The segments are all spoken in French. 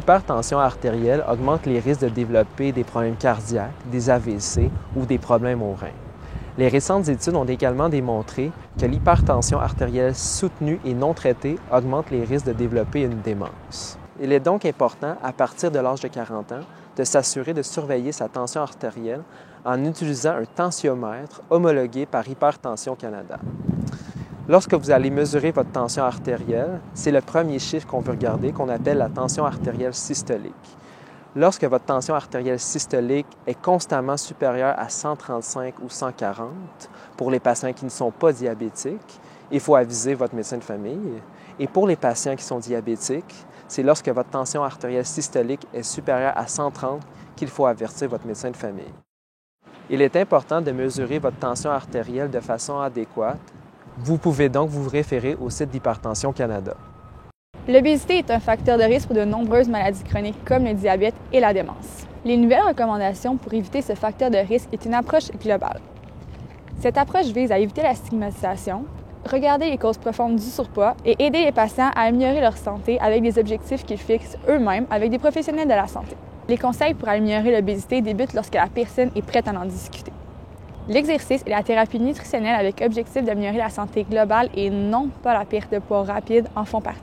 L'hypertension artérielle augmente les risques de développer des problèmes cardiaques, des AVC ou des problèmes aux reins. Les récentes études ont également démontré que l'hypertension artérielle soutenue et non traitée augmente les risques de développer une démence. Il est donc important, à partir de l'âge de 40 ans, de s'assurer de surveiller sa tension artérielle en utilisant un tensiomètre homologué par Hypertension Canada. Lorsque vous allez mesurer votre tension artérielle, c'est le premier chiffre qu'on veut regarder, qu'on appelle la tension artérielle systolique. Lorsque votre tension artérielle systolique est constamment supérieure à 135 ou 140, pour les patients qui ne sont pas diabétiques, il faut aviser votre médecin de famille. Et pour les patients qui sont diabétiques, c'est lorsque votre tension artérielle systolique est supérieure à 130 qu'il faut avertir votre médecin de famille. Il est important de mesurer votre tension artérielle de façon adéquate. Vous pouvez donc vous référer au site d'Hypertension Canada. L'obésité est un facteur de risque pour de nombreuses maladies chroniques comme le diabète et la démence. Les nouvelles recommandations pour éviter ce facteur de risque est une approche globale. Cette approche vise à éviter la stigmatisation, regarder les causes profondes du surpoids et aider les patients à améliorer leur santé avec des objectifs qu'ils fixent eux-mêmes avec des professionnels de la santé. Les conseils pour améliorer l'obésité débutent lorsque la personne est prête à en discuter. L'exercice et la thérapie nutritionnelle avec objectif d'améliorer la santé globale et non pas la perte de poids rapide en font partie.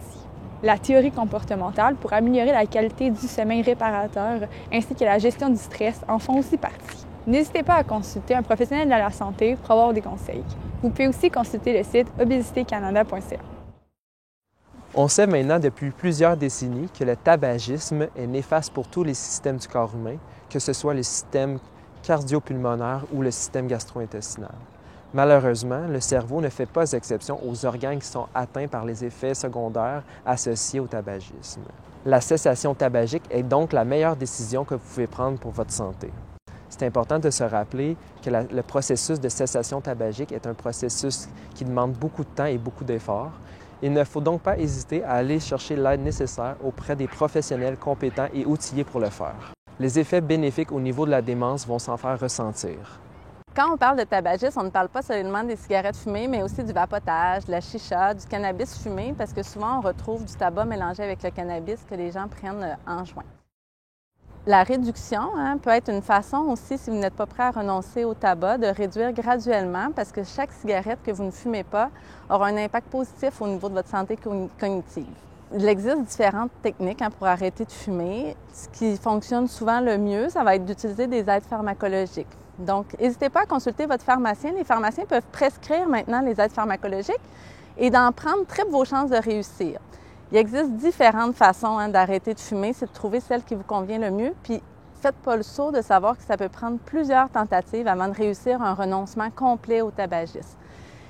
La théorie comportementale pour améliorer la qualité du sommeil réparateur ainsi que la gestion du stress en font aussi partie. N'hésitez pas à consulter un professionnel de la santé pour avoir des conseils. Vous pouvez aussi consulter le site obesitécanada.ca. On sait maintenant depuis plusieurs décennies que le tabagisme est néfaste pour tous les systèmes du corps humain, que ce soit le système cardio-pulmonaire ou le système gastro-intestinal. Malheureusement, le cerveau ne fait pas exception aux organes qui sont atteints par les effets secondaires associés au tabagisme. La cessation tabagique est donc la meilleure décision que vous pouvez prendre pour votre santé. C'est important de se rappeler que le processus de cessation tabagique est un processus qui demande beaucoup de temps et beaucoup d'efforts. Il ne faut donc pas hésiter à aller chercher l'aide nécessaire auprès des professionnels compétents et outillés pour le faire. Les effets bénéfiques au niveau de la démence vont s'en faire ressentir. Quand on parle de tabagisme, on ne parle pas seulement des cigarettes fumées, mais aussi du vapotage, de la chicha, du cannabis fumé, parce que souvent on retrouve du tabac mélangé avec le cannabis que les gens prennent en joint. La réduction peut être une façon aussi, si vous n'êtes pas prêt à renoncer au tabac, de réduire graduellement, parce que chaque cigarette que vous ne fumez pas aura un impact positif au niveau de votre santé cognitive. Il existe différentes techniques pour arrêter de fumer. Ce qui fonctionne souvent le mieux, ça va être d'utiliser des aides pharmacologiques. Donc, n'hésitez pas à consulter votre pharmacien. Les pharmaciens peuvent prescrire maintenant les aides pharmacologiques et d'en prendre triple vos chances de réussir. Il existe différentes façons d'arrêter de fumer, c'est de trouver celle qui vous convient le mieux. Puis, faites pas le saut de savoir que ça peut prendre plusieurs tentatives avant de réussir un renoncement complet au tabagisme.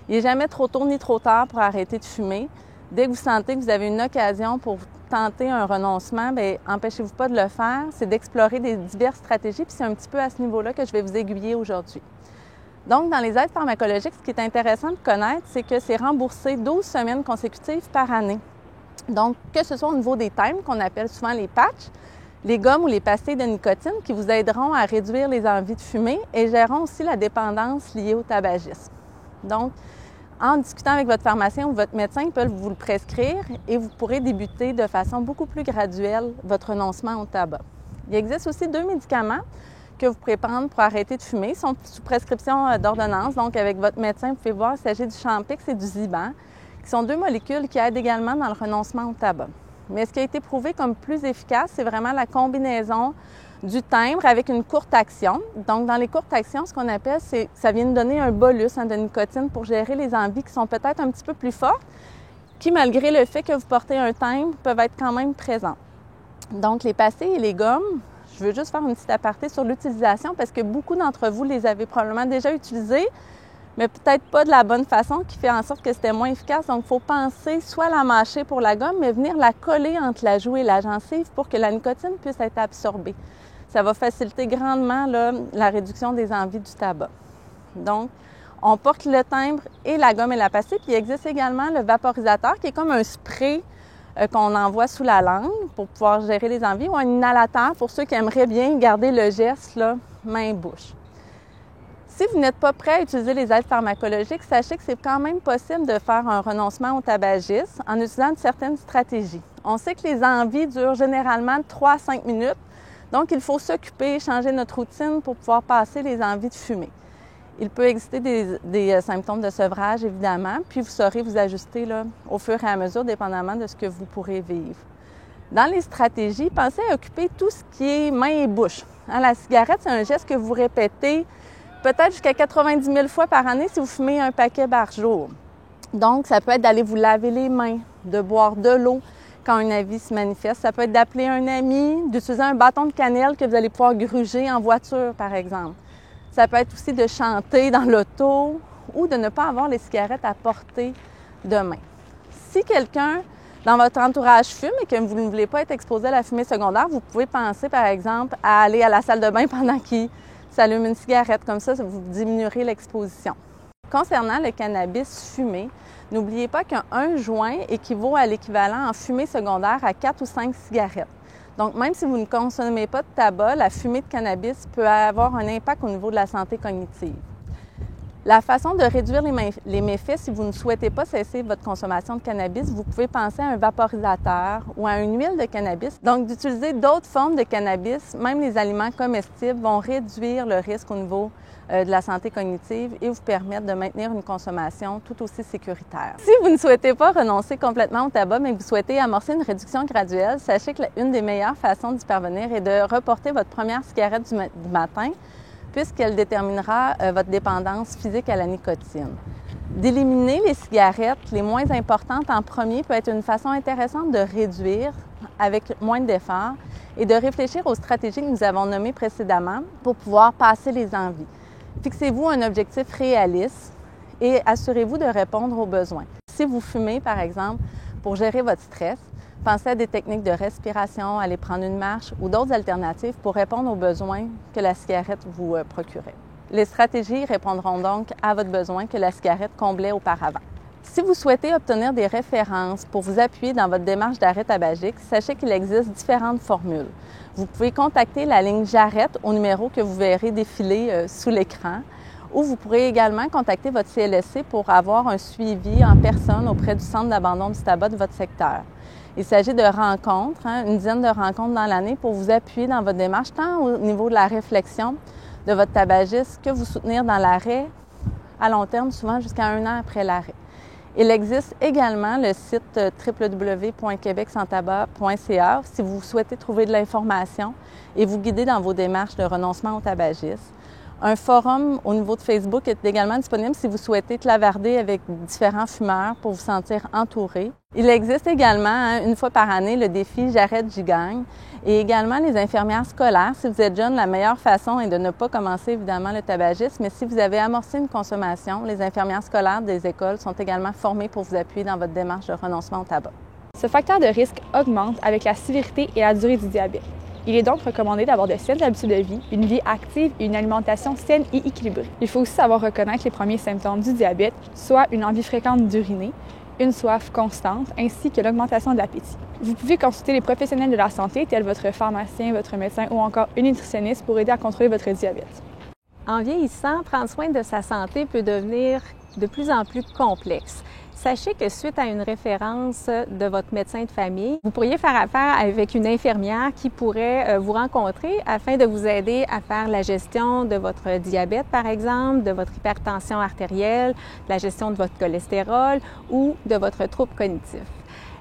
Il n'est jamais trop tôt ni trop tard pour arrêter de fumer. Dès que vous sentez que vous avez une occasion pour tenter un renoncement, bien, empêchez-vous pas de le faire. C'est d'explorer des diverses stratégies, puis c'est un petit peu à ce niveau-là que je vais vous aiguiller aujourd'hui. Donc, dans les aides pharmacologiques, ce qui est intéressant de connaître, c'est que c'est remboursé 12 semaines consécutives par année. Donc, que ce soit au niveau des times, qu'on appelle souvent les patchs, les gommes ou les pastilles de nicotine qui vous aideront à réduire les envies de fumer et géreront aussi la dépendance liée au tabagisme. Donc, en discutant avec votre pharmacien ou votre médecin, ils peuvent vous le prescrire et vous pourrez débuter de façon beaucoup plus graduelle votre renoncement au tabac. Il existe aussi 2 médicaments que vous pouvez prendre pour arrêter de fumer. Ils sont sous prescription d'ordonnance. Donc, avec votre médecin, vous pouvez voir, il s'agit du Champix et du Zyban, qui sont 2 molécules qui aident également dans le renoncement au tabac. Mais ce qui a été prouvé comme plus efficace, c'est vraiment la combinaison du timbre avec une courte action. Donc, dans les courtes actions, ce qu'on appelle, c'est ça vient de donner un bolus de nicotine pour gérer les envies qui sont peut-être un petit peu plus fortes, qui, malgré le fait que vous portez un timbre, peuvent être quand même présentes. Donc, les pastilles et les gommes, je veux juste faire une petite aparté sur l'utilisation parce que beaucoup d'entre vous les avez probablement déjà utilisées, mais peut-être pas de la bonne façon, qui fait en sorte que c'était moins efficace. Donc, il faut penser soit la mâcher pour la gomme, mais venir la coller entre la joue et la gencive pour que la nicotine puisse être absorbée. Ça va faciliter grandement la réduction des envies du tabac. Donc, on porte le timbre et la gomme et la pastille. Puis, il existe également le vaporisateur qui est comme un spray qu'on envoie sous la langue pour pouvoir gérer les envies, ou un inhalateur pour ceux qui aimeraient bien garder le geste main-bouche. Si vous n'êtes pas prêt à utiliser les aides pharmacologiques, sachez que c'est quand même possible de faire un renoncement au tabagisme en utilisant certaines stratégies. On sait que les envies durent généralement 3 à 5 minutes, donc il faut s'occuper, changer notre routine pour pouvoir passer les envies de fumer. Il peut exister des symptômes de sevrage, évidemment, puis vous saurez vous ajuster là, au fur et à mesure, dépendamment de ce que vous pourrez vivre. Dans les stratégies, pensez à occuper tout ce qui est main et bouche. La cigarette, c'est un geste que vous répétez peut-être jusqu'à 90 000 fois par année si vous fumez un paquet par jour. Donc, ça peut être d'aller vous laver les mains, de boire de l'eau quand une envie se manifeste. Ça peut être d'appeler un ami, d'utiliser un bâton de cannelle que vous allez pouvoir gruger en voiture, par exemple. Ça peut être aussi de chanter dans l'auto ou de ne pas avoir les cigarettes à portée de main. Si quelqu'un dans votre entourage fume et que vous ne voulez pas être exposé à la fumée secondaire, vous pouvez penser, par exemple, à aller à la salle de bain pendant qu'il s'allume une cigarette. Comme ça, vous diminuerez l'exposition. Concernant le cannabis fumé, n'oubliez pas qu'un joint équivaut à l'équivalent en fumée secondaire à 4 ou 5 cigarettes. Donc, même si vous ne consommez pas de tabac, la fumée de cannabis peut avoir un impact au niveau de la santé cognitive. La façon de réduire les méfaits, si vous ne souhaitez pas cesser votre consommation de cannabis, vous pouvez penser à un vaporisateur ou à une huile de cannabis. Donc, d'utiliser d'autres formes de cannabis, même les aliments comestibles, vont réduire le risque au niveau de la santé cognitive et vous permettre de maintenir une consommation tout aussi sécuritaire. Si vous ne souhaitez pas renoncer complètement au tabac, mais que vous souhaitez amorcer une réduction graduelle, sachez que l'une des meilleures façons d'y parvenir est de reporter votre première cigarette du matin, puisqu'elle déterminera votre dépendance physique à la nicotine. D'éliminer les cigarettes les moins importantes en premier peut être une façon intéressante de réduire avec moins d'efforts et de réfléchir aux stratégies que nous avons nommées précédemment pour pouvoir passer les envies. Fixez-vous un objectif réaliste et assurez-vous de répondre aux besoins. Si vous fumez, par exemple, pour gérer votre stress, pensez à des techniques de respiration, aller prendre une marche ou d'autres alternatives pour répondre aux besoins que la cigarette vous procurait. Les stratégies répondront donc à votre besoin que la cigarette comblait auparavant. Si vous souhaitez obtenir des références pour vous appuyer dans votre démarche d'arrêt tabagique, sachez qu'il existe différentes formules. Vous pouvez contacter la ligne J'arrête au numéro que vous verrez défiler sous l'écran, ou vous pourrez également contacter votre CLSC pour avoir un suivi en personne auprès du centre d'abandon du tabac de votre secteur. Il s'agit de rencontres, une dizaine de rencontres dans l'année pour vous appuyer dans votre démarche, tant au niveau de la réflexion de votre tabagisme que vous soutenir dans l'arrêt à long terme, souvent jusqu'à 1 an après l'arrêt. Il existe également le site www.quebecsanstabac.ca si vous souhaitez trouver de l'information et vous guider dans vos démarches de renoncement au tabagisme. Un forum au niveau de Facebook est également disponible si vous souhaitez clavarder avec différents fumeurs pour vous sentir entouré. Il existe également, une fois par année, le défi J'arrête, j'y gagne. Et également les infirmières scolaires. Si vous êtes jeune, la meilleure façon est de ne pas commencer évidemment le tabagisme, mais si vous avez amorcé une consommation, les infirmières scolaires des écoles sont également formées pour vous appuyer dans votre démarche de renoncement au tabac. Ce facteur de risque augmente avec la sévérité et la durée du diabète. Il est donc recommandé d'avoir de saines habitudes de vie, une vie active et une alimentation saine et équilibrée. Il faut aussi savoir reconnaître les premiers symptômes du diabète, soit une envie fréquente d'uriner, une soif constante, ainsi que l'augmentation de l'appétit. Vous pouvez consulter les professionnels de la santé, tels votre pharmacien, votre médecin ou encore une nutritionniste pour aider à contrôler votre diabète. En vieillissant, prendre soin de sa santé peut devenir de plus en plus complexe. Sachez que suite à une référence de votre médecin de famille, vous pourriez faire affaire avec une infirmière qui pourrait vous rencontrer afin de vous aider à faire la gestion de votre diabète, par exemple, de votre hypertension artérielle, la gestion de votre cholestérol ou de votre trouble cognitif.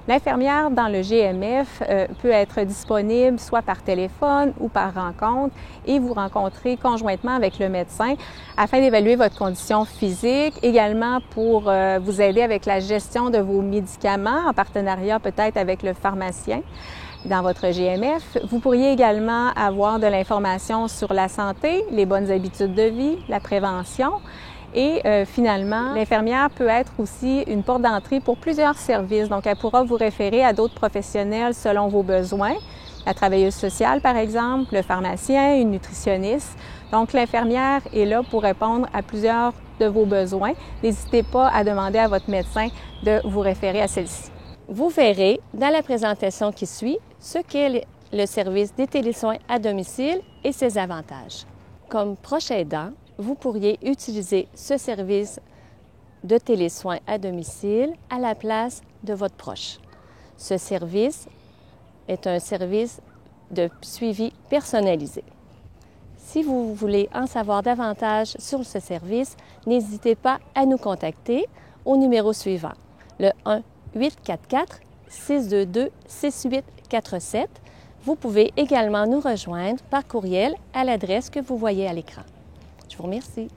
L'infirmière dans le GMF peut être disponible soit par téléphone ou par rencontre et vous rencontrer conjointement avec le médecin afin d'évaluer votre condition physique, également pour vous aider avec la gestion de vos médicaments en partenariat peut-être avec le pharmacien dans votre GMF. Vous pourriez également avoir de l'information sur la santé, les bonnes habitudes de vie, la prévention. Et finalement, l'infirmière peut être aussi une porte d'entrée pour plusieurs services. Donc, elle pourra vous référer à d'autres professionnels selon vos besoins. La travailleuse sociale, par exemple, le pharmacien, une nutritionniste. Donc, l'infirmière est là pour répondre à plusieurs de vos besoins. N'hésitez pas à demander à votre médecin de vous référer à celle-ci. Vous verrez dans la présentation qui suit ce qu'est le service des télésoins à domicile et ses avantages. Comme proche aidant, vous pourriez utiliser ce service de télésoins à domicile à la place de votre proche. Ce service est un service de suivi personnalisé. Si vous voulez en savoir davantage sur ce service, n'hésitez pas à nous contacter au numéro suivant, le 1-844-622-6847. Vous pouvez également nous rejoindre par courriel à l'adresse que vous voyez à l'écran. Je vous remercie.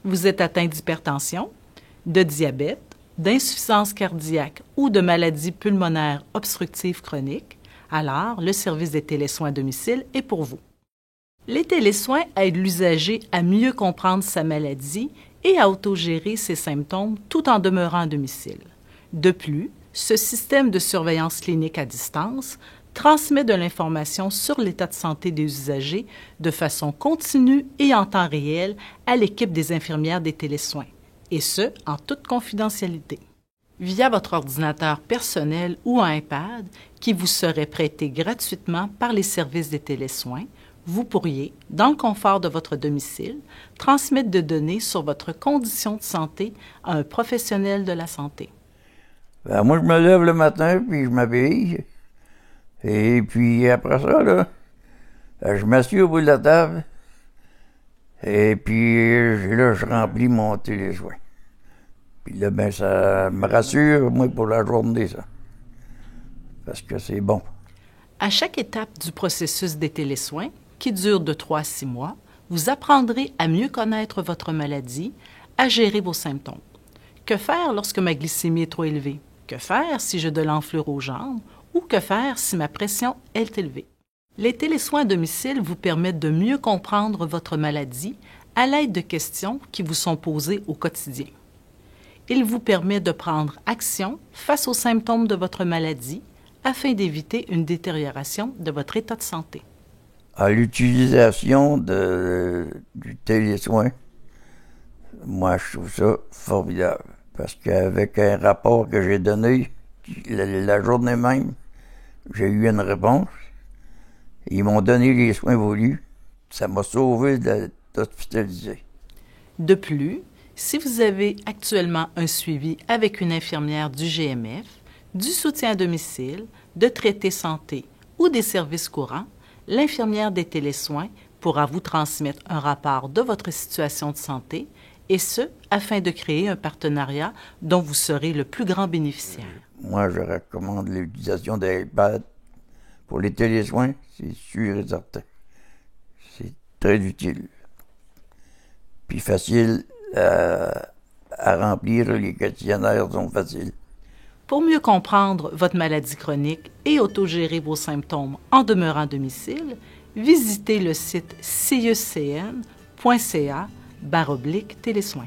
Vous êtes atteint d'hypertension, de diabète, d'insuffisance cardiaque ou de maladies pulmonaires obstructives chroniques, alors le service des télésoins à domicile est pour vous. Les télésoins aident l'usager à mieux comprendre sa maladie et à autogérer ses symptômes tout en demeurant à domicile. De plus, ce système de surveillance clinique à distance transmet de l'information sur l'état de santé des usagers de façon continue et en temps réel à l'équipe des infirmières des télésoins, et ce, en toute confidentialité. Via votre ordinateur personnel ou un iPad qui vous serait prêté gratuitement par les services des télésoins, vous pourriez, dans le confort de votre domicile, transmettre des données sur votre condition de santé à un professionnel de la santé. Ben, moi, je me lève le matin, puis je m'habille. Et puis après ça, là, je m'assieds au bout de la table. Et puis là, je remplis mon télésoin. Puis là, ben, ça me rassure, moi, pour la journée, ça. Parce que c'est bon. À chaque étape du processus des télésoins, qui dure de 3 à 6 mois, vous apprendrez à mieux connaître votre maladie, à gérer vos symptômes. Que faire lorsque ma glycémie est trop élevée? Que faire si j'ai de l'enflure aux jambes? Ou que faire si ma pression est élevée? Les télésoins à domicile vous permettent de mieux comprendre votre maladie à l'aide de questions qui vous sont posées au quotidien. Il vous permet de prendre action face aux symptômes de votre maladie afin d'éviter une détérioration de votre état de santé. À l'utilisation du télésoin, moi, je trouve ça formidable. Parce qu'avec un rapport que j'ai donné, la journée même, j'ai eu une réponse. Ils m'ont donné les soins voulus. Ça m'a sauvé d'être hospitalisé. De plus, si vous avez actuellement un suivi avec une infirmière du GMF, du soutien à domicile, de traité santé ou des services courants, l'infirmière des télésoins pourra vous transmettre un rapport de votre situation de santé, et ce, afin de créer un partenariat dont vous serez le plus grand bénéficiaire. Moi, je recommande l'utilisation d'iPad pour les télésoins, c'est sûr et certain. C'est très utile. Puis facile à remplir, les questionnaires sont faciles. Pour mieux comprendre votre maladie chronique et autogérer vos symptômes en demeurant à domicile, visitez le site ciuscn.ca/télésoins.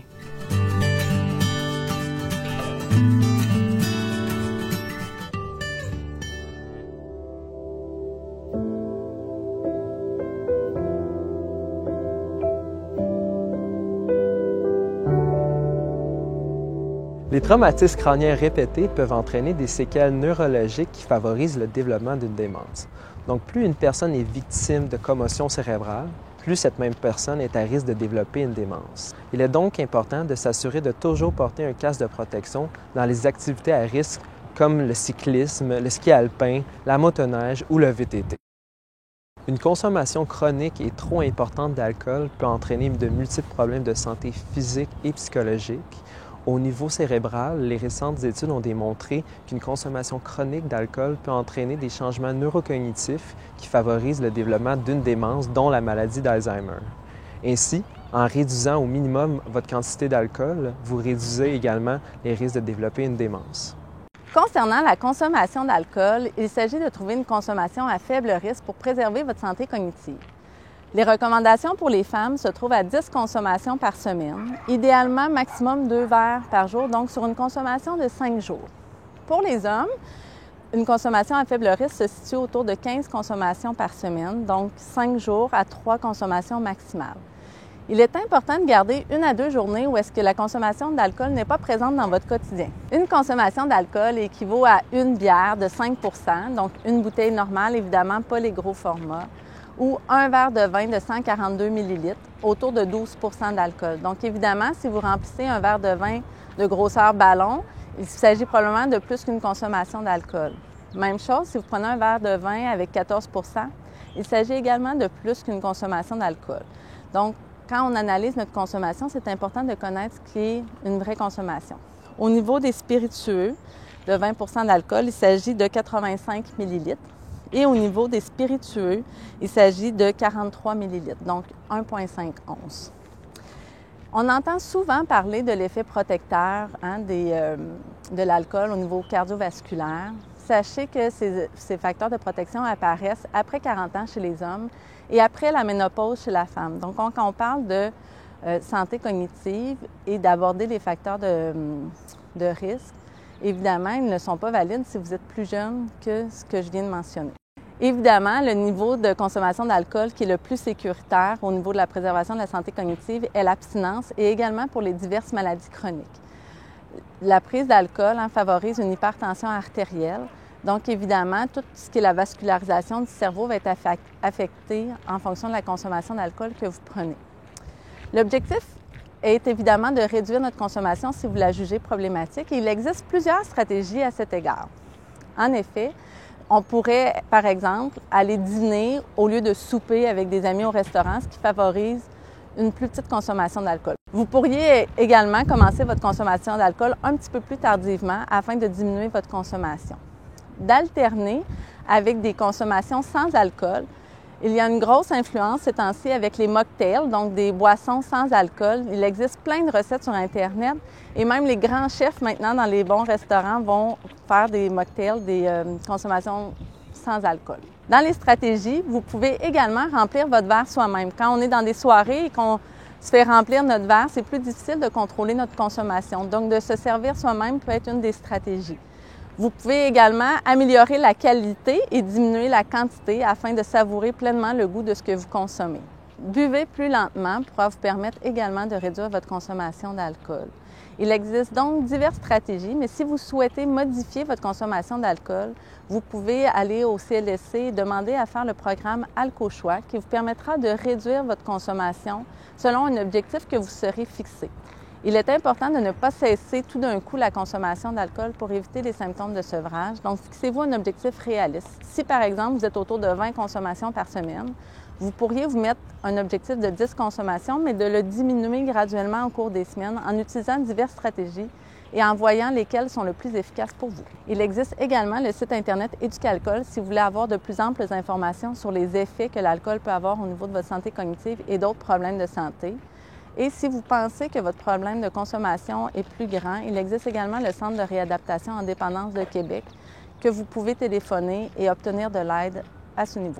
Les traumatismes crâniens répétés peuvent entraîner des séquelles neurologiques qui favorisent le développement d'une démence. Donc, plus une personne est victime de commotion cérébrale, plus cette même personne est à risque de développer une démence. Il est donc important de s'assurer de toujours porter un casque de protection dans les activités à risque comme le cyclisme, le ski alpin, la motoneige ou le VTT. Une consommation chronique et trop importante d'alcool peut entraîner de multiples problèmes de santé physique et psychologique. Au niveau cérébral, les récentes études ont démontré qu'une consommation chronique d'alcool peut entraîner des changements neurocognitifs qui favorisent le développement d'une démence, dont la maladie d'Alzheimer. Ainsi, en réduisant au minimum votre quantité d'alcool, vous réduisez également les risques de développer une démence. Concernant la consommation d'alcool, il s'agit de trouver une consommation à faible risque pour préserver votre santé cognitive. Les recommandations pour les femmes se trouvent à 10 consommations par semaine, idéalement maximum 2 verres par jour, donc sur une consommation de 5 jours. Pour les hommes, une consommation à faible risque se situe autour de 15 consommations par semaine, donc 5 jours à 3 consommations maximales. Il est important de garder 1 à 2 journées où est-ce que la consommation d'alcool n'est pas présente dans votre quotidien. Une consommation d'alcool équivaut à une bière de 5 %, donc une bouteille normale, évidemment pas les gros formats, ou un verre de vin de 142 ml, autour de 12 % d'alcool. Donc évidemment, si vous remplissez un verre de vin de grosseur ballon, il s'agit probablement de plus qu'une consommation d'alcool. Même chose, si vous prenez un verre de vin avec 14 %, il s'agit également de plus qu'une consommation d'alcool. Donc, quand on analyse notre consommation, c'est important de connaître ce qui est une vraie consommation. Au niveau des spiritueux, de 20 % d'alcool, il s'agit de 85 ml. Et au niveau des spiritueux, il s'agit de 43 ml, donc 1,5 onces. On entend souvent parler de l'effet protecteur de l'alcool au niveau cardiovasculaire. Sachez que ces facteurs de protection apparaissent après 40 ans chez les hommes et après la ménopause chez la femme. Donc, quand on parle de santé cognitive et d'aborder les facteurs de risque, évidemment, ils ne sont pas valides si vous êtes plus jeune que ce que je viens de mentionner. Évidemment, le niveau de consommation d'alcool qui est le plus sécuritaire au niveau de la préservation de la santé cognitive est l'abstinence et également pour les diverses maladies chroniques. La prise d'alcool favorise une hypertension artérielle. Donc, évidemment, tout ce qui est la vascularisation du cerveau va être affecté en fonction de la consommation d'alcool que vous prenez. L'objectif est évidemment de réduire notre consommation si vous la jugez problématique. Et il existe plusieurs stratégies à cet égard. En effet, on pourrait, par exemple, aller dîner au lieu de souper avec des amis au restaurant, ce qui favorise une plus petite consommation d'alcool. Vous pourriez également commencer votre consommation d'alcool un petit peu plus tardivement afin de diminuer votre consommation. D'alterner avec des consommations sans alcool. Il y a une grosse influence ces temps-ci avec les mocktails, donc des boissons sans alcool. Il existe plein de recettes sur Internet et même les grands chefs maintenant dans les bons restaurants vont faire des mocktails, des consommations sans alcool. Dans les stratégies, vous pouvez également remplir votre verre soi-même. Quand on est dans des soirées et qu'on se fait remplir notre verre, c'est plus difficile de contrôler notre consommation. Donc, de se servir soi-même peut être une des stratégies. Vous pouvez également améliorer la qualité et diminuer la quantité afin de savourer pleinement le goût de ce que vous consommez. Buvez plus lentement pourra vous permettre également de réduire votre consommation d'alcool. Il existe donc diverses stratégies, mais si vous souhaitez modifier votre consommation d'alcool, vous pouvez aller au CLSC et demander à faire le programme AlcoChoix qui vous permettra de réduire votre consommation selon un objectif que vous serez fixé. Il est important de ne pas cesser tout d'un coup la consommation d'alcool pour éviter les symptômes de sevrage. Donc, fixez-vous un objectif réaliste. Si, par exemple, vous êtes autour de 20 consommations par semaine, vous pourriez vous mettre un objectif de 10 consommations, mais de le diminuer graduellement au cours des semaines en utilisant diverses stratégies et en voyant lesquelles sont le plus efficaces pour vous. Il existe également le site Internet Éducalcool si vous voulez avoir de plus amples informations sur les effets que l'alcool peut avoir au niveau de votre santé cognitive et d'autres problèmes de santé. Et si vous pensez que votre problème de consommation est plus grand, il existe également le Centre de réadaptation en dépendance de Québec que vous pouvez téléphoner et obtenir de l'aide à ce niveau.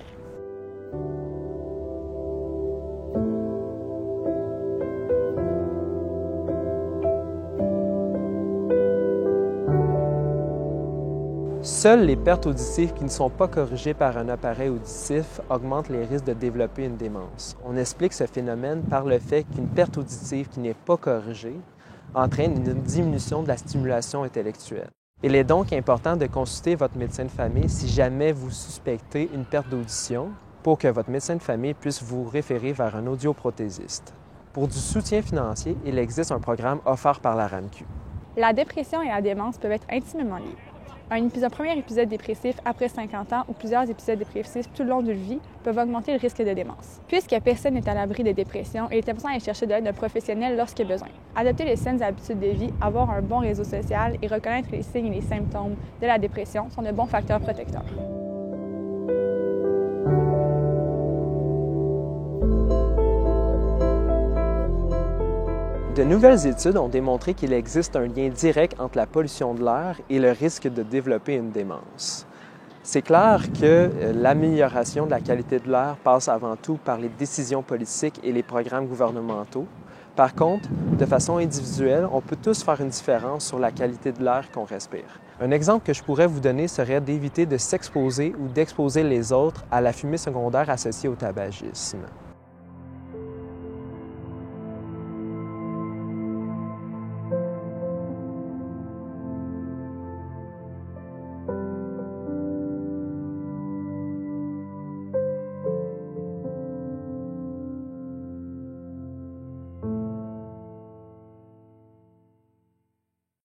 Seules les pertes auditives qui ne sont pas corrigées par un appareil auditif augmentent les risques de développer une démence. On explique ce phénomène par le fait qu'une perte auditive qui n'est pas corrigée entraîne une diminution de la stimulation intellectuelle. Il est donc important de consulter votre médecin de famille si jamais vous suspectez une perte d'audition pour que votre médecin de famille puisse vous référer vers un audioprothésiste. Pour du soutien financier, il existe un programme offert par la RAMQ. La dépression et la démence peuvent être intimement liées. Un premier épisode dépressif après 50 ans ou plusieurs épisodes dépressifs tout le long d'une vie peuvent augmenter le risque de démence. Puisque personne n'est à l'abri des dépressions, il est important d'aller chercher de l'aide d'un professionnel lorsqu'il y a besoin. Adopter les saines habitudes de vie, avoir un bon réseau social et reconnaître les signes et les symptômes de la dépression sont de bons facteurs protecteurs. De nouvelles études ont démontré qu'il existe un lien direct entre la pollution de l'air et le risque de développer une démence. C'est clair que l'amélioration de la qualité de l'air passe avant tout par les décisions politiques et les programmes gouvernementaux. Par contre, de façon individuelle, on peut tous faire une différence sur la qualité de l'air qu'on respire. Un exemple que je pourrais vous donner serait d'éviter de s'exposer ou d'exposer les autres à la fumée secondaire associée au tabagisme.